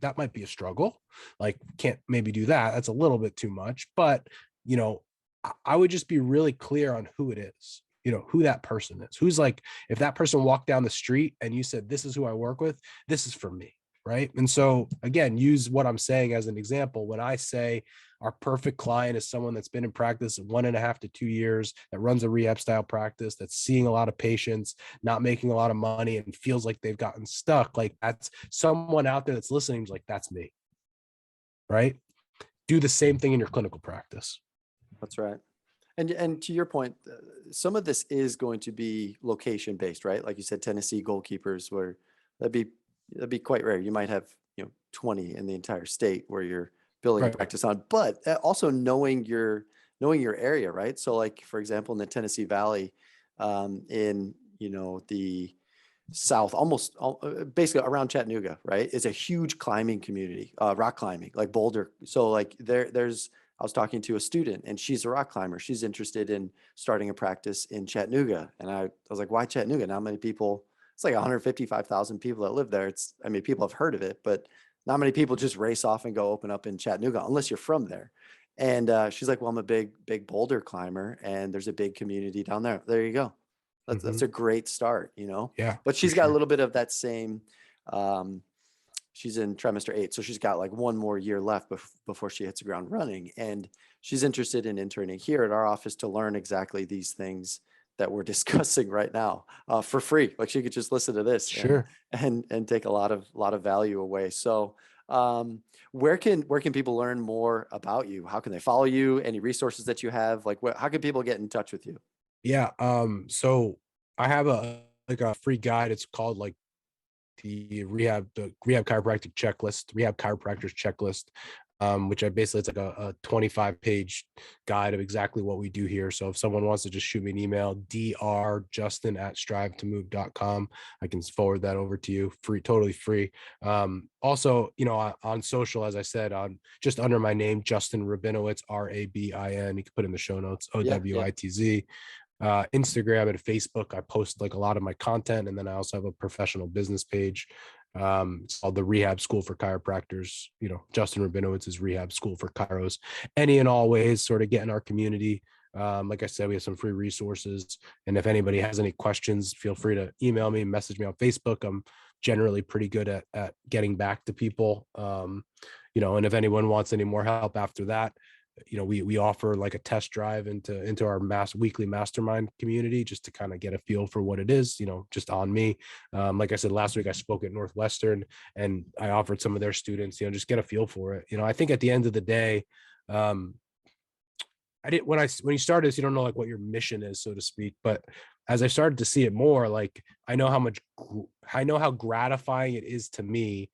that might be a struggle. Like can't maybe do that. That's a little bit too much, but I would just be really clear on who it is, who that person is. Who's like, if that person walked down the street and you said, this is who I work with, this is for me. Right. And so again, use what I'm saying as an example. When I say our perfect client is someone that's been in practice 1.5 to 2 years, that runs a rehab style practice, that's seeing a lot of patients, not making a lot of money, and feels like they've gotten stuck. Like that's someone out there that's listening, like, that's me. Right. Do the same thing in your clinical practice. That's right. And to your point, some of this is going to be location based, right? Like you said, Tennessee goalkeepers, where that'd be quite rare. You might have 20 in the entire state where you're building a practice on, but also knowing your area, right? So like, for example, in the Tennessee Valley, in the south, almost basically around Chattanooga, right, is a huge climbing community, rock climbing, like Boulder. So like I was talking to a student, and she's a rock climber. She's interested in starting a practice in Chattanooga, and I was like, why Chattanooga? Not many people. It's like 155,000 people that live there. People have heard of it, but not many people just race off and go open up in Chattanooga unless you're from there. And she's like, well, I'm a big Boulder climber, and there's a big community down there. There you go. That's a great start, Yeah. But she's got a little bit of that same, she's in trimester 8. So she's got like one more year left before she hits the ground running. And she's interested in interning here at our office to learn exactly these things that we're discussing right now, for free. Like she could just listen to this, Sure. and take a lot of value away. So where can people learn more about you? How can they follow you? Any resources that you have? Like how can people get in touch with you? Yeah. So I have a free guide. It's called like the rehab chiropractic checklist, rehab chiropractors checklist, which it's like a 25-page guide of exactly what we do here. So if someone wants to just shoot me an email, drjustin@strivetomove.com, I can forward that over to you totally free. Also, on social, as I said, on just under my name, Justin Rabinowitz, Rabin, you can put in the show notes, OWITZ. Instagram and Facebook, I post like a lot of my content, and then I also have a professional business page. It's called the Rehab School for Chiropractors. Justin Rabinowitz's Rehab School for Chiros. Any and all ways, sort of get in our community. Like I said, we have some free resources, and if anybody has any questions, feel free to email me, message me on Facebook. I'm generally pretty good at getting back to people. And if anyone wants any more help after that, we offer like a test drive into our weekly mastermind community, just to kind of get a feel for what it is, just on me. Like I said, last week I spoke at Northwestern, and I offered some of their students, just get a feel for it. I think at the end of the day, when you started this, you don't know like what your mission is, so to speak, but as I started to see it more, like I know how gratifying it is to me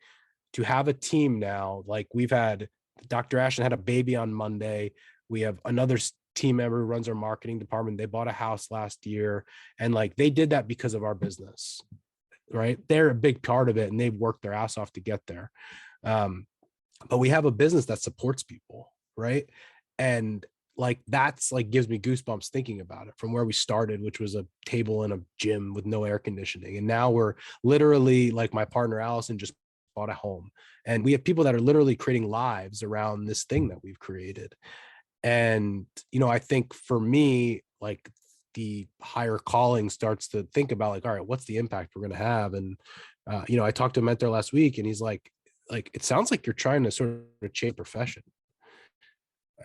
to have a team now. Like we've had Dr. Ashton had a baby on Monday. We have another team member who runs our marketing department. They bought a house last year, and like they did that because of our business, right? They're a big part of it, and they've worked their ass off to get there. But we have a business that supports people, right? And like that's like gives me goosebumps thinking about it, from where we started, which was a table in a gym with no air conditioning, and now we're literally, like, my partner Allison just bought a home, and we have people that are literally creating lives around this thing that we've created. And I think for me, like, the higher calling starts to think about, like, all right, what's the impact we're going to have? And I talked to a mentor last week, and he's like, it sounds like you're trying to sort of change profession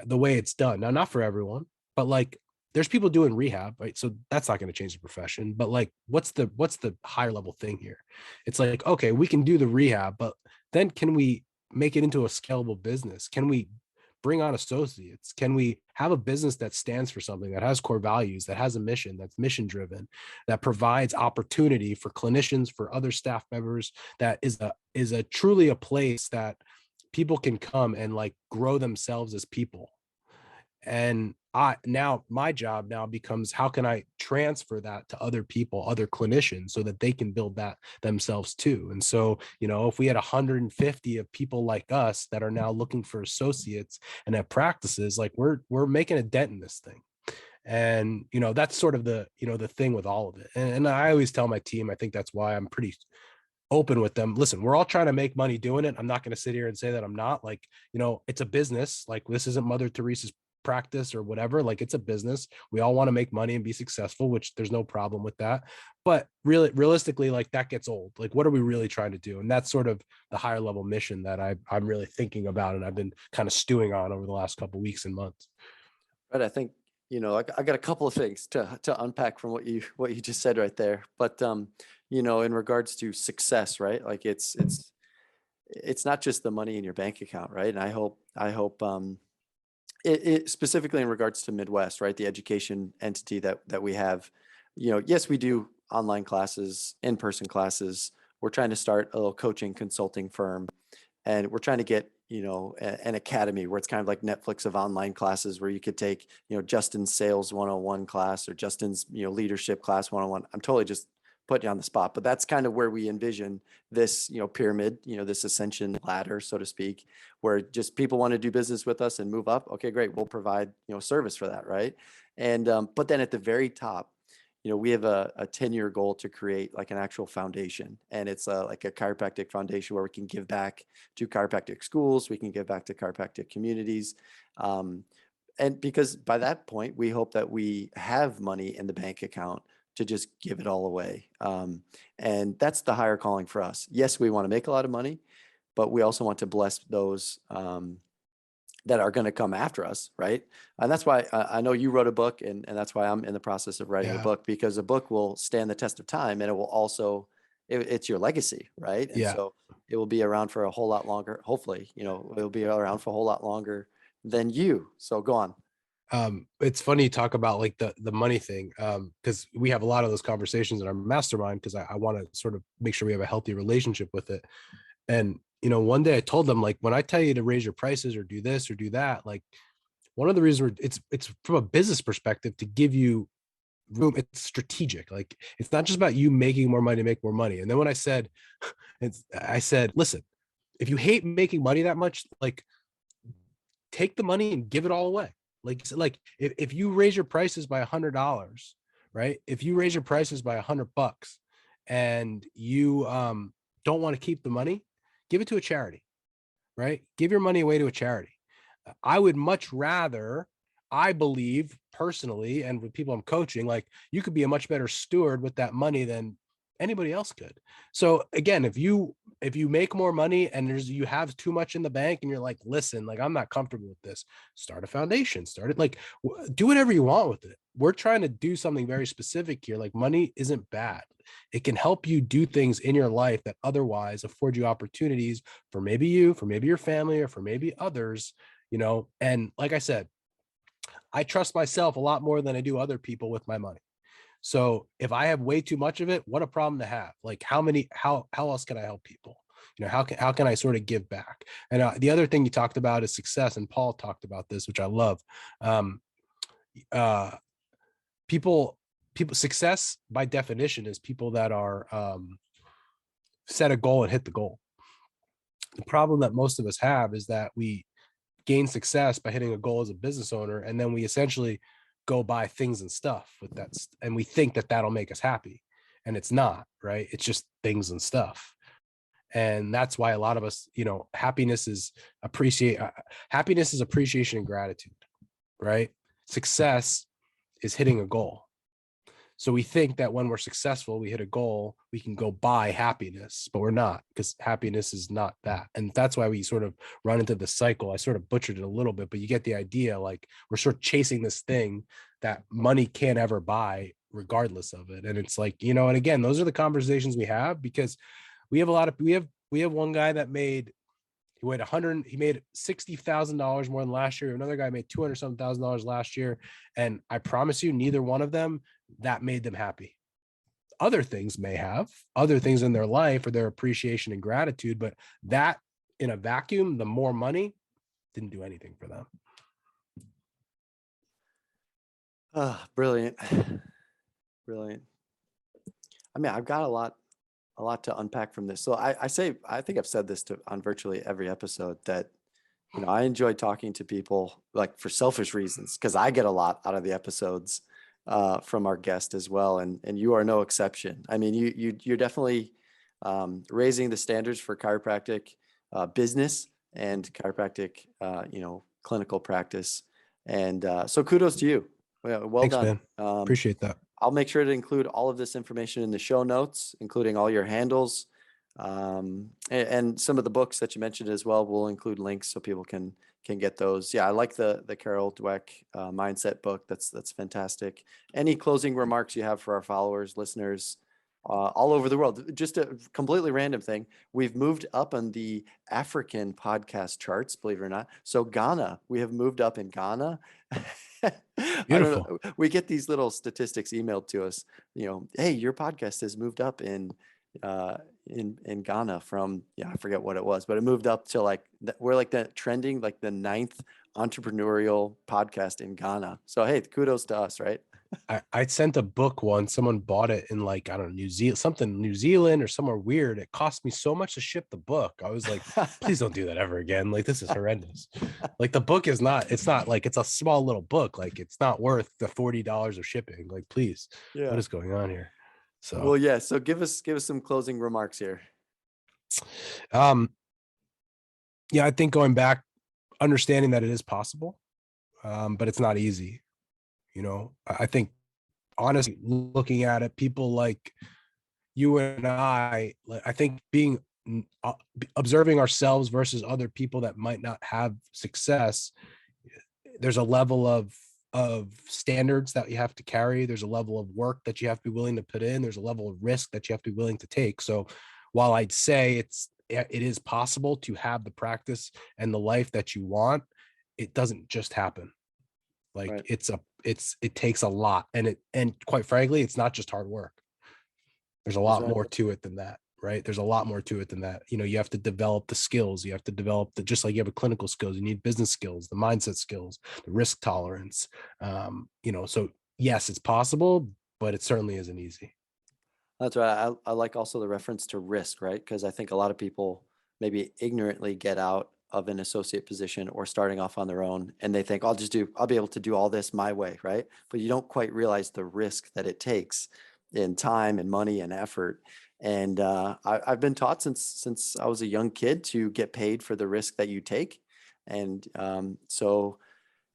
the way it's done. Now, not for everyone, but like there's people doing rehab, right? So that's not going to change the profession. But like, what's the higher level thing here? It's like, okay, we can do the rehab, but then can we make it into a scalable business? Can we bring on associates? Can we have a business that stands for something, that has core values, that has a mission, that's mission driven, that provides opportunity for clinicians, for other staff members, that is a truly a place that people can come and like grow themselves as people? And my job now becomes, how can I transfer that to other people, other clinicians, so that they can build that themselves too? And so, if we had 150 of people like us that are now looking for associates and have practices, like we're making a dent in this thing. And that's sort of the thing with all of it. And I always tell my team, I think that's why I'm pretty open with them. Listen, we're all trying to make money doing it. I'm not going to sit here and say that I'm not. Like, it's a business. Like, this isn't Mother Teresa's practice or whatever. Like, it's a business. We all want to make money and be successful, which there's no problem with that. But really, realistically, like, that gets old. Like, what are we really trying to do? And that's sort of the higher level mission that I'm really thinking about, and I've been kind of stewing on over the last couple of weeks and months. Right. I think, I got a couple of things to unpack from what you just said right there. But in regards to success, right? Like it's not just the money in your bank account, right? And I hope it specifically in regards to Midwest, right? The education entity that we have, yes, we do online classes, in-person classes. We're trying to start a little coaching consulting firm, and we're trying to get an academy where it's kind of like Netflix of online classes, where you could take Justin's sales 101 class, or Justin's leadership class 101. I'm totally just putting you on the spot, but that's kind of where we envision this pyramid, this ascension ladder, so to speak, where just people want to do business with us and move up. Okay, great, we'll provide service for that, right? And but then at the very top, we have a 10-year goal to create like an actual foundation, and it's like a chiropractic foundation where we can give back to chiropractic schools, we can give back to chiropractic communities. And because by that point, we hope that we have money in the bank account to just give it all away. And that's the higher calling for us. Yes, we want to make a lot of money, but we also want to bless those that are going to come after us, right? And that's why I know you wrote a book, and that's why I'm in the process of writing a book, because a book will stand the test of time, and it will also, it's your legacy, right? And so it will be around for a whole lot longer. Hopefully, it'll be around for a whole lot longer than you. So go on. It's funny you talk about like the money thing, because we have a lot of those conversations in our mastermind, because I want to sort of make sure we have a healthy relationship with it. And one day I told them, like, when I tell you to raise your prices or do this or do that, like, one of the reasons it's from a business perspective to give you room. It's strategic. Like, it's not just about you making more money to make more money. And then when I said, listen, if you hate making money that much, like, take the money and give it all away. Like if you raise your prices by $100, right? If you raise your prices by $100 and you don't want to keep the money, give it to a charity, right? Give your money away to a charity. I would much rather, I believe personally, and with people I'm coaching, like, you could be a much better steward with that money than anybody else could. So again, if you make more money and you have too much in the bank and you're like, listen, like, I'm not comfortable with this, start a foundation, start it, like, do whatever you want with it. We're trying to do something very specific here. Like, money isn't bad. It can help you do things in your life that otherwise afford you opportunities for maybe you, for maybe your family, or for maybe others, and like I said, I trust myself a lot more than I do other people with my money. So if I have way too much of it, what a problem to have. Like, how else can I help people? How can I sort of give back? And the other thing you talked about is success. And Paul talked about this, which I love. uh, people success by definition is people that are set a goal and hit the goal. The problem that most of us have is that we gain success by hitting a goal as a business owner, and then we essentially go buy things and stuff with that, and we think that that'll make us happy, and it's not, right? It's just things and stuff. And that's why a lot of us, happiness is appreciation and gratitude, right? Success is hitting a goal. So we think that when we're successful, we hit a goal, we can go buy happiness, but we're not, because happiness is not that. And that's why we sort of run into the cycle. I sort of butchered it a little bit, but you get the idea. Like, we're sort of chasing this thing that money can't ever buy regardless of it. And it's like, and again, those are the conversations we have, because we have one guy that made $60,000 more than last year. Another guy made $200,000 last year. And I promise you, neither one of them, that made them happy. Other things may have other things in their life or their appreciation and gratitude, but that in a vacuum, the more money didn't do anything for them. Brilliant. Brilliant. I mean, I've got a lot to unpack from this. So I think I've said this on virtually every episode that, I enjoy talking to people, like, for selfish reasons, because I get a lot out of the episodes from our guest as well. And you are no exception. I mean, you're definitely raising the standards for chiropractic business and chiropractic, clinical practice. And so kudos to you. Well Thanks, done. man. Appreciate that. I'll make sure to include all of this information in the show notes, including all your handles, and some of the books that you mentioned as well. We'll include links so people can get those. Yeah, I like the Carol Dweck mindset book. That's fantastic. Any closing remarks you have for our followers, listeners, all over the world? Just a completely random thing. We've moved up on the African podcast charts, believe it or not. So Ghana, we have moved up in Ghana. Beautiful. I don't know. We get these little statistics emailed to us, hey, your podcast has moved up in Ghana from, I forget what it was, but it moved up to we're like the trending, like the 9th entrepreneurial podcast in Ghana. So, hey, kudos to us, right? I sent a book once. Someone bought it in I don't know, New Zealand or somewhere weird. It cost me so much to ship the book. I was like, please don't do that ever again. Like, this is horrendous. Like, the book it's not like, it's a small little book. Like, it's not worth the $40 of shipping. Like, please, what is going on here? So, well, yeah. So give us some closing remarks here. Yeah, I think going back, understanding that it is possible, but it's not easy. I think, honestly, looking at it, people like you and I think observing ourselves versus other people that might not have success, there's a level of standards that you have to carry. There's a level of work that you have to be willing to put in. There's a level of risk that you have to be willing to take. So while I'd say it is possible to have the practice and the life that you want, it doesn't just happen. Like, right. It takes a lot, and quite frankly, it's not just hard work. There's a lot more to it than that, right? There's a lot more to it than that. You have to develop the skills. You have to develop just like you have a clinical skills, you need business skills, the mindset skills, the risk tolerance. So yes, it's possible, but it certainly isn't easy. That's right. I like also the reference to risk, right? Because I think a lot of people maybe ignorantly get out of an associate position or starting off on their own, and they think I'll be able to do all this my way, right? But you don't quite realize the risk that it takes in time and money and effort. And I've been taught since I was a young kid to get paid for the risk that you take, and so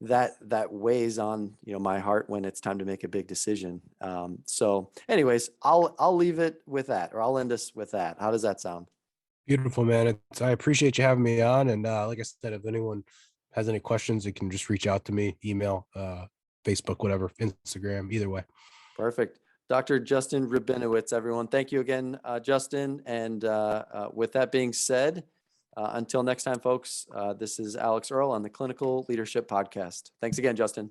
that weighs on my heart when it's time to make a big decision. So anyways, I'll leave it with that, or I'll end us with that. How does that sound? Beautiful, man. I appreciate you having me on. And like I said, if anyone has any questions, you can just reach out to me, email, Facebook, whatever, Instagram, either way. Perfect. Dr. Justin Rabinowitz, everyone. Thank you again, Justin. And with that being said, until next time, folks, this is Alex Earl on the Clinical Leadership Podcast. Thanks again, Justin.